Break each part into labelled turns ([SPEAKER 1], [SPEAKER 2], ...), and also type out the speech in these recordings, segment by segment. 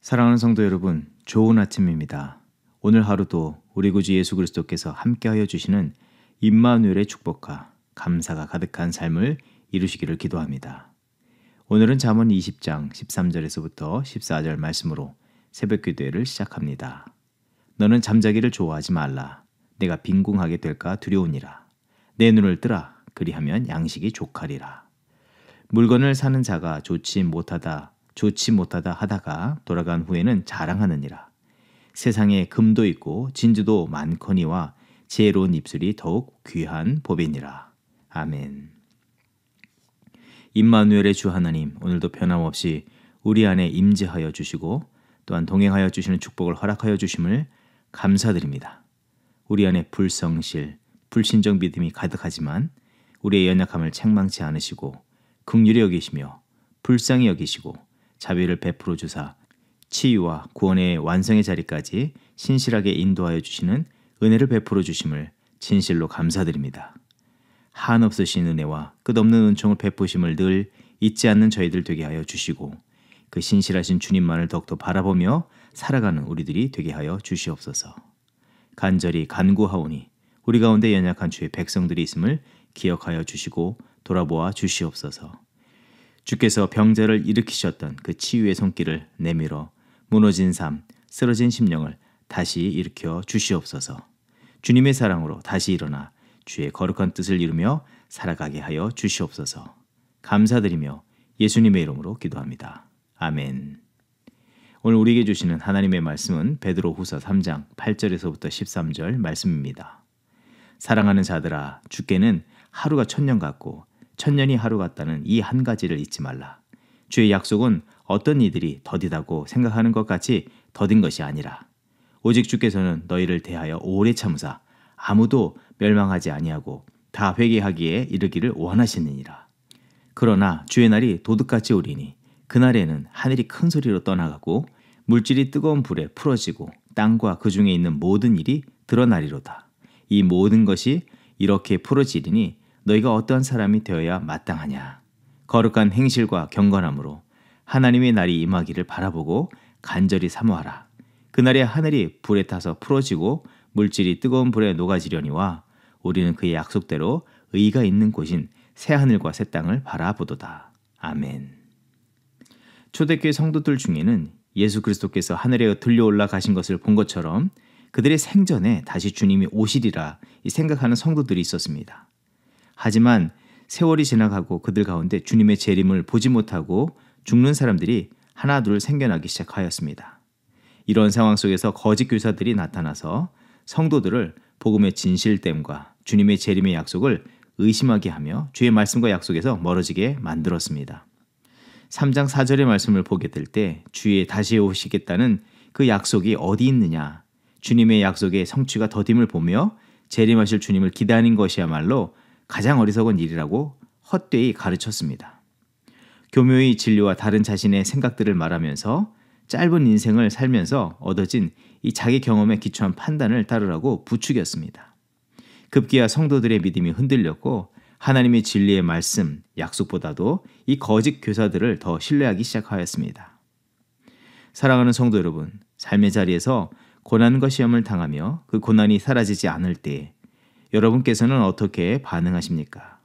[SPEAKER 1] 사랑하는 성도 여러분, 좋은 아침입니다. 오늘 하루도 우리 구주 예수 그리스도께서 함께하여 주시는 임마누엘의 축복과 감사가 가득한 삶을 이루시기를 기도합니다. 오늘은 잠언 20장 13절에서부터 14절 말씀으로 새벽 기도회를 시작합니다. 너는 잠자기를 좋아하지 말라. 내가 빈궁하게 될까 두려우니라. 내 눈을 뜨라. 그리하면 양식이 족하리라. 물건을 사는 자가 좋지 못하다 하다가 돌아간 후에는 자랑하느니라. 세상에 금도 있고 진주도 많거니와 지혜로운 입술이 더욱 귀한 법이니라. 아멘. 임마누엘의 주 하나님, 오늘도 변함없이 우리 안에 임재하여 주시고 또한 동행하여 주시는 축복을 허락하여 주심을 감사드립니다. 우리 안에 불성실, 불신정 믿음이 가득하지만 우리의 연약함을 책망치 않으시고 긍휼히 여기시며 불쌍히 여기시고 자비를 베풀어 주사 치유와 구원의 완성의 자리까지 신실하게 인도하여 주시는 은혜를 베풀어 주심을 진실로 감사드립니다. 한없으신 은혜와 끝없는 은총을 베푸심을 늘 잊지 않는 저희들 되게 하여 주시고 그 신실하신 주님만을 더욱더 바라보며 살아가는 우리들이 되게 하여 주시옵소서. 간절히 간구하오니 우리 가운데 연약한 주의 백성들이 있음을 기억하여 주시고 돌아보아 주시옵소서. 주께서 병자를 일으키셨던 그 치유의 손길을 내밀어 무너진 삶, 쓰러진 심령을 다시 일으켜 주시옵소서. 주님의 사랑으로 다시 일어나 주의 거룩한 뜻을 이루며 살아가게 하여 주시옵소서. 감사드리며 예수님의 이름으로 기도합니다. 아멘. 오늘 우리에게 주시는 하나님의 말씀은 베드로후서 3장 8절에서부터 13절 말씀입니다. 사랑하는 자들아, 주께는 하루가 천년 같고 천년이 하루 같다는 이 한 가지를 잊지 말라. 주의 약속은 어떤 이들이 더디다고 생각하는 것 같이 더딘 것이 아니라 오직 주께서는 너희를 대하여 오래 참으사 아무도 멸망하지 아니하고 다 회개하기에 이르기를 원하시느니라. 그러나 주의 날이 도둑같이 오리니 그날에는 하늘이 큰 소리로 떠나가고 물질이 뜨거운 불에 풀어지고 땅과 그 중에 있는 모든 일이 드러나리로다. 이 모든 것이 이렇게 풀어지리니 너희가 어떠한 사람이 되어야 마땅하냐. 거룩한 행실과 경건함으로 하나님의 날이 임하기를 바라보고 간절히 사모하라. 그날에 하늘이 불에 타서 풀어지고 물질이 뜨거운 불에 녹아지려니와 우리는 그의 약속대로 의가 있는 곳인 새하늘과 새 땅을 바라보도다. 아멘. 초대교회 성도들 중에는 예수 그리스도께서 하늘에 들려올라 가신 것을 본 것처럼 그들의 생전에 다시 주님이 오시리라 생각하는 성도들이 있었습니다. 하지만 세월이 지나가고 그들 가운데 주님의 재림을 보지 못하고 죽는 사람들이 하나둘 생겨나기 시작하였습니다. 이런 상황 속에서 거짓 교사들이 나타나서 성도들을 복음의 진실됨과 주님의 재림의 약속을 의심하게 하며 주의 말씀과 약속에서 멀어지게 만들었습니다. 3장 4절의 말씀을 보게 될 때 주의 다시 오시겠다는 그 약속이 어디 있느냐, 주님의 약속의 성취가 더딤을 보며 재림하실 주님을 기다리는 것이야말로 가장 어리석은 일이라고 헛되이 가르쳤습니다. 교묘히 진리와 다른 자신의 생각들을 말하면서 짧은 인생을 살면서 얻어진 이 자기 경험에 기초한 판단을 따르라고 부추겼습니다. 급기야 성도들의 믿음이 흔들렸고 하나님의 진리의 말씀, 약속보다도 이 거짓 교사들을 더 신뢰하기 시작하였습니다. 사랑하는 성도 여러분, 삶의 자리에서 고난과 시험을 당하며 그 고난이 사라지지 않을 때 여러분께서는 어떻게 반응하십니까?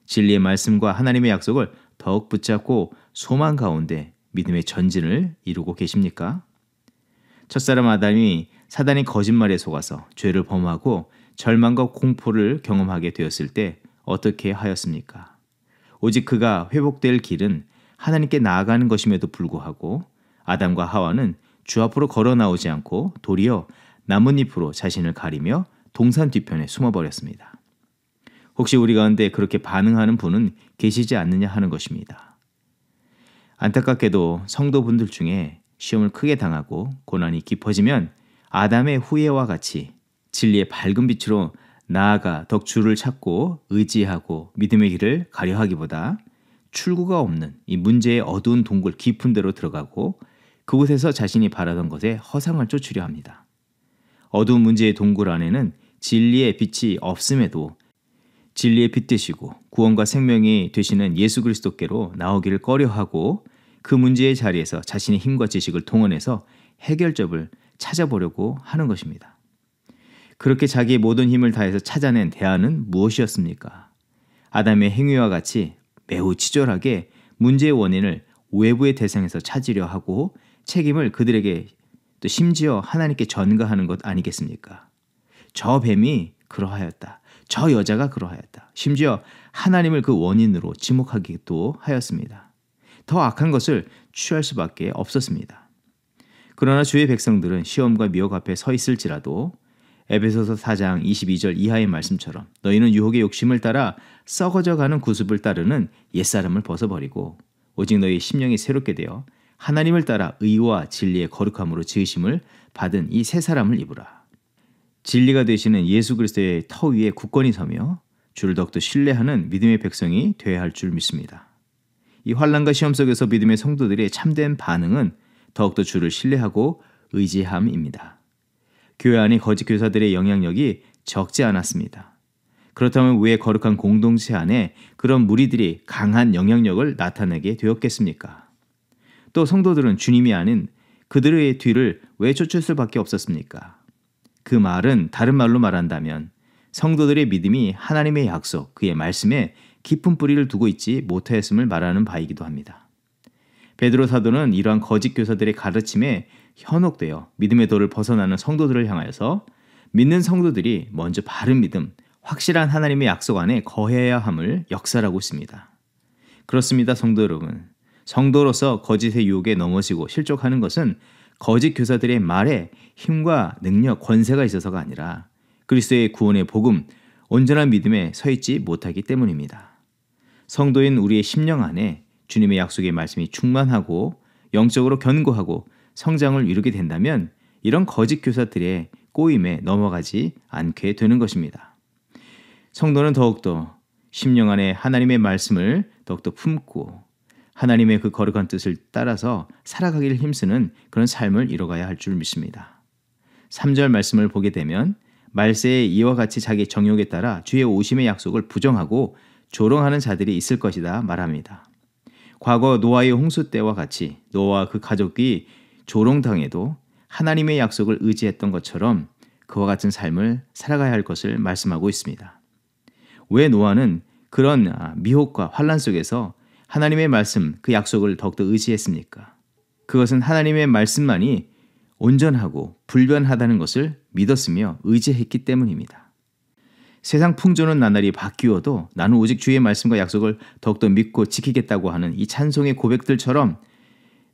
[SPEAKER 1] 진리의 말씀과 하나님의 약속을 더욱 붙잡고 소망 가운데 믿음의 전진을 이루고 계십니까? 첫사람 아담이 사단의 거짓말에 속아서 죄를 범하고 절망과 공포를 경험하게 되었을 때 어떻게 하였습니까? 오직 그가 회복될 길은 하나님께 나아가는 것임에도 불구하고 아담과 하와는 주 앞으로 걸어 나오지 않고 도리어 나뭇잎으로 자신을 가리며 동산 뒤편에 숨어버렸습니다. 혹시 우리 가운데 그렇게 반응하는 분은 계시지 않느냐 하는 것입니다. 안타깝게도 성도분들 중에 시험을 크게 당하고 고난이 깊어지면 아담의 후예와 같이 진리의 밝은 빛으로 나아가 덕 주를 찾고 의지하고 믿음의 길을 가려 하기보다 출구가 없는 이 문제의 어두운 동굴 깊은 데로 들어가고 그곳에서 자신이 바라던 것에 허상을 쫓으려 합니다. 어두운 문제의 동굴 안에는 진리의 빛이 없음에도 진리의 빛 되시고 구원과 생명이 되시는 예수 그리스도께로 나오기를 꺼려하고 그 문제의 자리에서 자신의 힘과 지식을 동원해서 해결점을 찾아보려고 하는 것입니다. 그렇게 자기의 모든 힘을 다해서 찾아낸 대안은 무엇이었습니까? 아담의 행위와 같이 매우 치졸하게 문제의 원인을 외부의 대상에서 찾으려 하고 책임을 그들에게 또 심지어 하나님께 전가하는 것 아니겠습니까? 저 뱀이 그러하였다. 저 여자가 그러하였다. 심지어 하나님을 그 원인으로 지목하기도 하였습니다. 더 악한 것을 취할 수밖에 없었습니다. 그러나 주의 백성들은 시험과 미혹 앞에 서 있을지라도 에베소서 4장 22절 이하의 말씀처럼 너희는 유혹의 욕심을 따라 썩어져가는 구습을 따르는 옛사람을 벗어버리고 오직 너희 심령이 새롭게 되어 하나님을 따라 의와 진리의 거룩함으로 지으심을 받은 이 새 사람을 입으라. 진리가 되시는 예수 그리스도의 터 위에 굳건히 서며 주를 더욱더 신뢰하는 믿음의 백성이 되어야 할 줄 믿습니다. 이 환난과 시험 속에서 믿음의 성도들의 참된 반응은 더욱더 주를 신뢰하고 의지함입니다. 교회 안의 거짓 교사들의 영향력이 적지 않았습니다. 그렇다면 왜 거룩한 공동체 안에 그런 무리들이 강한 영향력을 나타내게 되었겠습니까? 또 성도들은 주님이 아닌 그들의 뒤를 왜 쫓을 수밖에 없었습니까? 그 말은 다른 말로 말한다면 성도들의 믿음이 하나님의 약속, 그의 말씀에 깊은 뿌리를 두고 있지 못하였음을 말하는 바이기도 합니다. 베드로 사도는 이러한 거짓 교사들의 가르침에 현혹되어 믿음의 도를 벗어나는 성도들을 향하여서 믿는 성도들이 먼저 바른 믿음, 확실한 하나님의 약속 안에 거해야 함을 역설하고 있습니다. 그렇습니다, 성도 여러분. 성도로서 거짓의 유혹에 넘어지고 실족하는 것은 거짓 교사들의 말에 힘과 능력, 권세가 있어서가 아니라 그리스도의 구원의 복음, 온전한 믿음에 서 있지 못하기 때문입니다. 성도인 우리의 심령 안에 주님의 약속의 말씀이 충만하고 영적으로 견고하고 성장을 이루게 된다면 이런 거짓 교사들의 꼬임에 넘어가지 않게 되는 것입니다. 성도는 더욱더 심령 안에 하나님의 말씀을 더욱더 품고 하나님의 그 거룩한 뜻을 따라서 살아가기를 힘쓰는 그런 삶을 이뤄가야 할 줄 믿습니다. 3절 말씀을 보게 되면 말세에 이와 같이 자기 정욕에 따라 주의 오심의 약속을 부정하고 조롱하는 자들이 있을 것이다 말합니다. 과거 노아의 홍수 때와 같이 노아와 그 가족이 조롱당해도 하나님의 약속을 의지했던 것처럼 그와 같은 삶을 살아가야 할 것을 말씀하고 있습니다. 왜 노아는 그런 미혹과 환난 속에서 하나님의 말씀, 그 약속을 더욱더 의지했습니까? 그것은 하나님의 말씀만이 온전하고 불변하다는 것을 믿었으며 의지했기 때문입니다. 세상 풍조는 나날이 바뀌어도 나는 오직 주의 말씀과 약속을 더욱더 믿고 지키겠다고 하는 이 찬송의 고백들처럼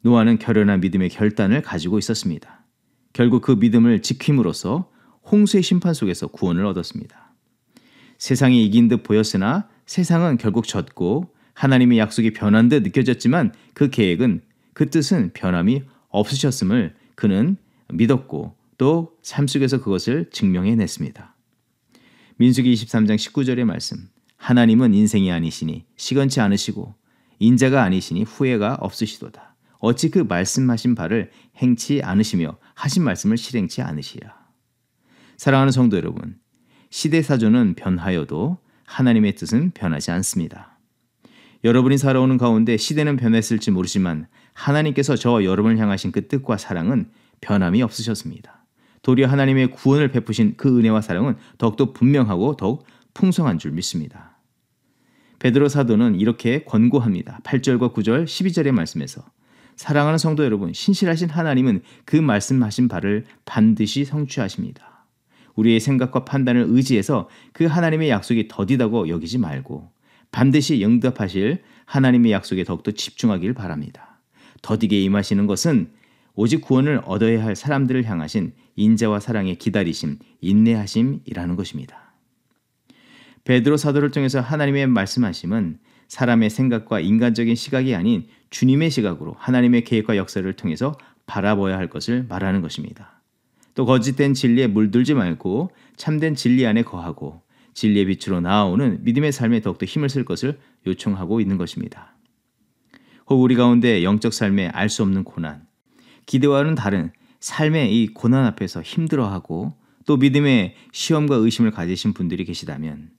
[SPEAKER 1] 노아는 결연한 믿음의 결단을 가지고 있었습니다. 결국 그 믿음을 지킴으로써 홍수의 심판 속에서 구원을 얻었습니다. 세상이 이긴 듯 보였으나 세상은 결국 졌고 하나님의 약속이 변한 듯 느껴졌지만 그 계획은, 그 뜻은 변함이 없으셨음을 그는 믿었고 또 삶 속에서 그것을 증명해냈습니다. 민수기 23장 19절의 말씀, 하나님은 인생이 아니시니 시건치 않으시고 인자가 아니시니 후회가 없으시도다. 어찌 그 말씀하신 바를 행치 않으시며 하신 말씀을 실행치 않으시랴. 사랑하는 성도 여러분, 시대사조는 변하여도 하나님의 뜻은 변하지 않습니다. 여러분이 살아오는 가운데 시대는 변했을지 모르지만 하나님께서 저와 여러분을 향하신 그 뜻과 사랑은 변함이 없으셨습니다. 도리어 하나님의 구원을 베푸신 그 은혜와 사랑은 더욱더 분명하고 더욱 풍성한 줄 믿습니다. 베드로 사도는 이렇게 권고합니다. 8절과 9절, 12절의 말씀에서 사랑하는 성도 여러분, 신실하신 하나님은 그 말씀하신 바를 반드시 성취하십니다. 우리의 생각과 판단을 의지해서 그 하나님의 약속이 더디다고 여기지 말고 반드시 응답하실 하나님의 약속에 더욱더 집중하길 바랍니다. 더디게 임하시는 것은 오직 구원을 얻어야 할 사람들을 향하신 인자와 사랑의 기다리심, 인내하심이라는 것입니다. 베드로 사도를 통해서 하나님의 말씀하심은 사람의 생각과 인간적인 시각이 아닌 주님의 시각으로 하나님의 계획과 역사를 통해서 바라봐야 할 것을 말하는 것입니다. 또 거짓된 진리에 물들지 말고 참된 진리 안에 거하고 진리의 빛으로 나아오는 믿음의 삶에 더욱더 힘을 쓸 것을 요청하고 있는 것입니다. 혹 우리 가운데 영적 삶에 알 수 없는 고난, 기대와는 다른 삶의 이 고난 앞에서 힘들어하고 또 믿음의 시험과 의심을 가지신 분들이 계시다면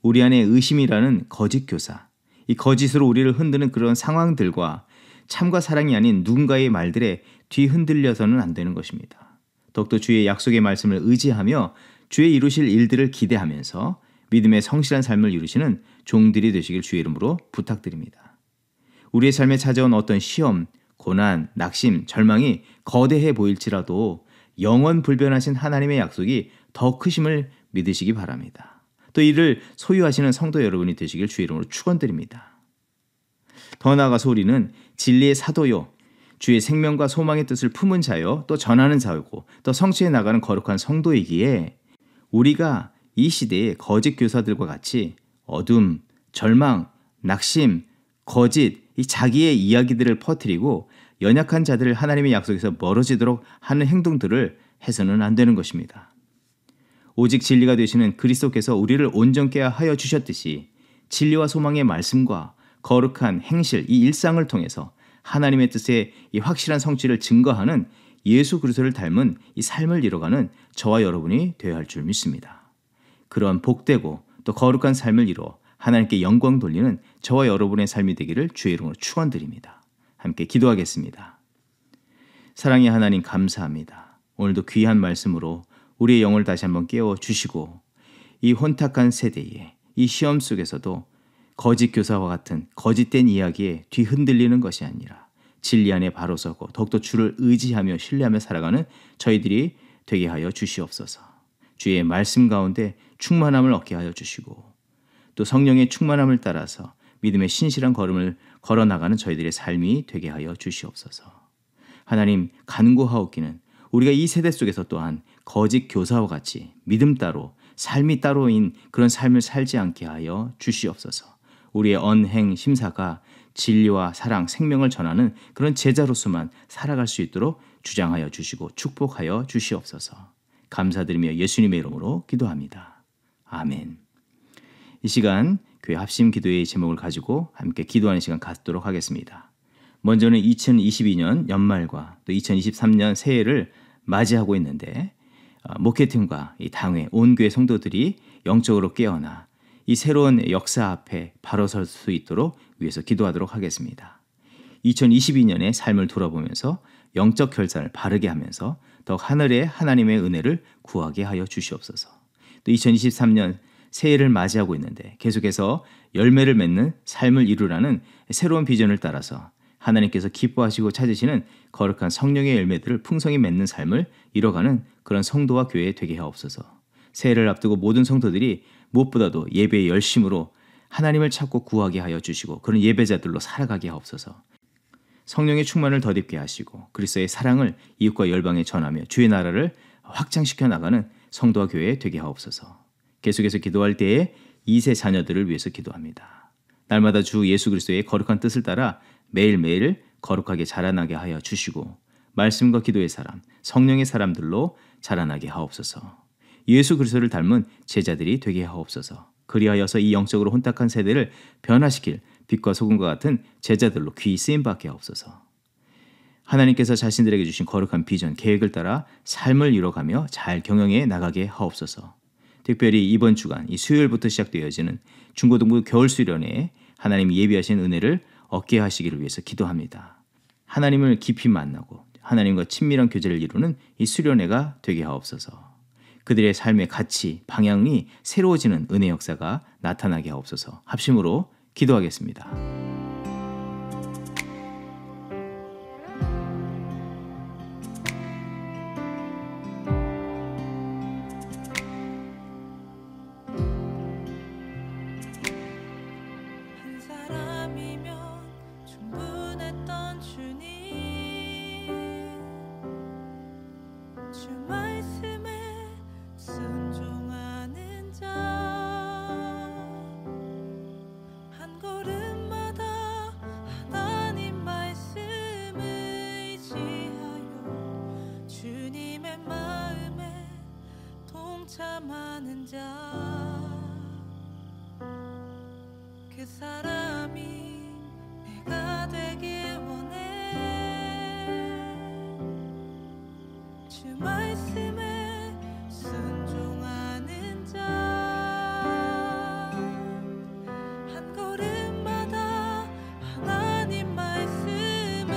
[SPEAKER 1] 우리 안에 의심이라는 거짓 교사, 이 거짓으로 우리를 흔드는 그런 상황들과 참과 사랑이 아닌 누군가의 말들에 뒤흔들려서는 안 되는 것입니다. 더욱더 주의 약속의 말씀을 의지하며 주의 이루실 일들을 기대하면서 믿음의 성실한 삶을 이루시는 종들이 되시길 주의 이름으로 부탁드립니다. 우리의 삶에 찾아온 어떤 시험, 고난, 낙심, 절망이 거대해 보일지라도 영원 불변하신 하나님의 약속이 더 크심을 믿으시기 바랍니다. 또 이를 소유하시는 성도 여러분이 되시길 주의 이름으로 축원드립니다. 더 나아가서 우리는 진리의 사도요, 주의 생명과 소망의 뜻을 품은 자요, 또 전하는 자고, 또 성취해 나가는 거룩한 성도이기에 우리가 이 시대의 거짓 교사들과 같이 어둠, 절망, 낙심, 거짓, 이 자기의 이야기들을 퍼뜨리고 연약한 자들을 하나님의 약속에서 멀어지도록 하는 행동들을 해서는 안 되는 것입니다. 오직 진리가 되시는 그리스도께서 우리를 온전케 하여 주셨듯이 진리와 소망의 말씀과 거룩한 행실, 이 일상을 통해서 하나님의 뜻의 이 확실한 성취를 증거하는 예수 그리스도를 닮은 이 삶을 이뤄가는 저와 여러분이 되어야 할 줄 믿습니다. 그러한 복되고 또 거룩한 삶을 이루어 하나님께 영광 돌리는 저와 여러분의 삶이 되기를 주의 이름으로 축원드립니다. 함께 기도하겠습니다. 사랑의 하나님 감사합니다. 오늘도 귀한 말씀으로 우리의 영을 다시 한번 깨워주시고 이 혼탁한 세대에 이 시험 속에서도 거짓 교사와 같은 거짓된 이야기에 뒤흔들리는 것이 아니라 진리 안에 바로 서고 더욱더 주를 의지하며 신뢰하며 살아가는 저희들이 되게 하여 주시옵소서. 주의 말씀 가운데 충만함을 얻게 하여 주시고 또 성령의 충만함을 따라서 믿음의 신실한 걸음을 걸어나가는 저희들의 삶이 되게 하여 주시옵소서. 하나님 간구하옵기는 우리가 이 세대 속에서 또한 거짓 교사와 같이 믿음 따로 삶이 따로인 그런 삶을 살지 않게 하여 주시옵소서. 우리의 언행 심사가 진리와 사랑, 생명을 전하는 그런 제자로서만 살아갈 수 있도록 주장하여 주시고 축복하여 주시옵소서. 감사드리며 예수님의 이름으로 기도합니다. 아멘. 이 시간 교회 합심 기도의 제목을 가지고 함께 기도하는 시간 갖도록 하겠습니다. 먼저는 2022년 연말과 또 2023년 새해를 맞이하고 있는데 목회팀과 이 당회, 온 교회 성도들이 영적으로 깨어나 이 새로운 역사 앞에 바로 설 수 있도록 위해서 기도하도록 하겠습니다. 2022년의 삶을 돌아보면서 영적 결단을 바르게 하면서 더욱 하늘의 하나님의 은혜를 구하게 하여 주시옵소서. 또 2023년 새해를 맞이하고 있는데 계속해서 열매를 맺는 삶을 이루라는 새로운 비전을 따라서 하나님께서 기뻐하시고 찾으시는 거룩한 성령의 열매들을 풍성히 맺는 삶을 이뤄가는 그런 성도와 교회 되게 하옵소서. 새해를 앞두고 모든 성도들이 무엇보다도 예배의 열심으로 하나님을 찾고 구하게 하여 주시고 그런 예배자들로 살아가게 하옵소서. 성령의 충만을 덧입게 하시고 그리스도의 사랑을 이웃과 열방에 전하며 주의 나라를 확장시켜 나가는 성도와 교회 되게 하옵소서. 계속해서 기도할 때에 2세 자녀들을 위해서 기도합니다. 날마다 주 예수 그리스도의 거룩한 뜻을 따라 매일매일 거룩하게 자라나게 하여 주시고 말씀과 기도의 사람, 성령의 사람들로 자라나게 하옵소서. 예수 그리스도를 닮은 제자들이 되게 하옵소서. 그리하여서 이 영적으로 혼탁한 세대를 변화시킬 빛과 소금과 같은 제자들로 귀히 쓰임받게 하옵소서. 하나님께서 자신들에게 주신 거룩한 비전, 계획을 따라 삶을 이뤄가며 잘 경영해 나가게 하옵소서. 특별히 이번 주간 이 수요일부터 시작되어지는 중고등부 겨울수련회에 하나님이 예비하신 은혜를 얻게 하시기를 위해서 기도합니다. 하나님을 깊이 만나고 하나님과 친밀한 교제를 이루는 이 수련회가 되게 하옵소서. 그들의 삶의 가치, 방향이 새로워지는 은혜 역사가 나타나게 하옵소서. 합심으로 기도하겠습니다.
[SPEAKER 2] 참아는 자, 그 사람이 내가 되길 원해. 주 말씀에 순종하는 자, 한 걸음마다 하나님 말씀을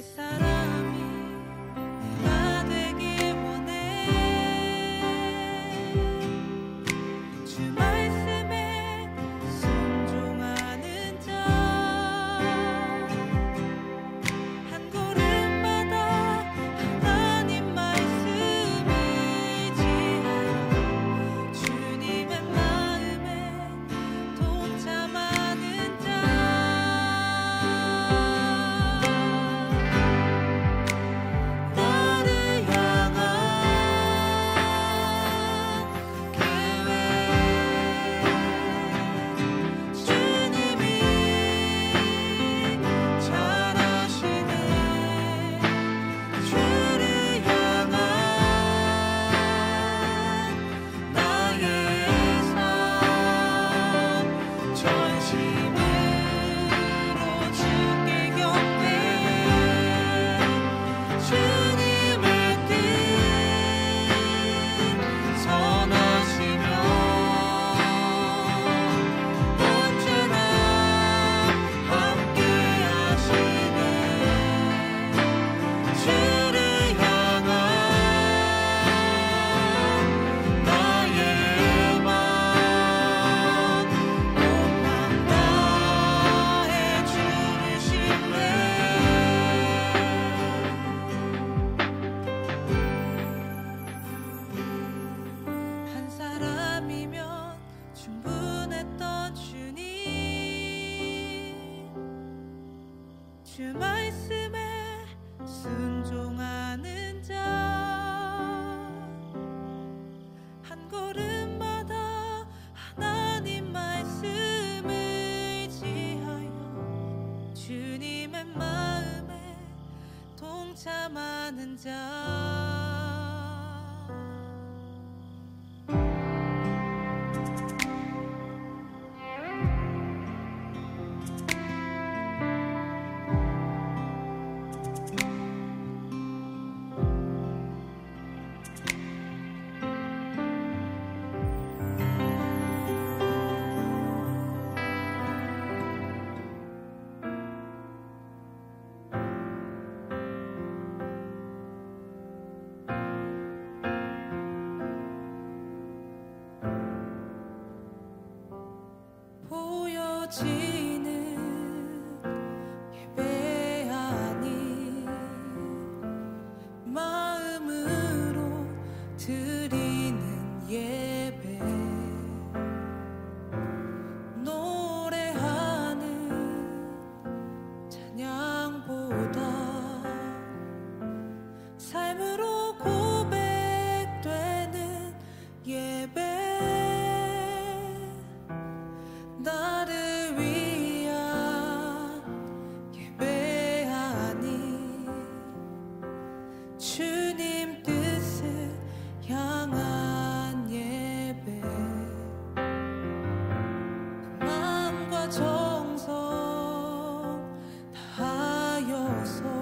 [SPEAKER 2] 사람이 내가 되길 원해. 주 말씀에 순종하는 자, 한 걸음마다 하나님 말씀 의지하여 주님의 마음에 동참하는 자, 나를 향한 계획, 주님이 잘 아시네. 주를 향한 나의 삶, 전심으로 주께 경배, 주님의 뜻 선하시며 언제나 함께 하시네. 주를 향한 나의 맘, 온맘 다해 주를 신뢰. 한 사람이면 충분했던 주님, 주 말씀에 순종하는 자, 한 걸음마다 하나님 말씀 의지하여 주님의 마음에 동참하는 자. 보여지는 예배 아닌 마음으로 드리는 예배, 노래하는 찬양보다 삶으로 고백되는 예배, 나를 위한 예배 아닌 주님 뜻을 향한 예배, 마음과 정성 다하여서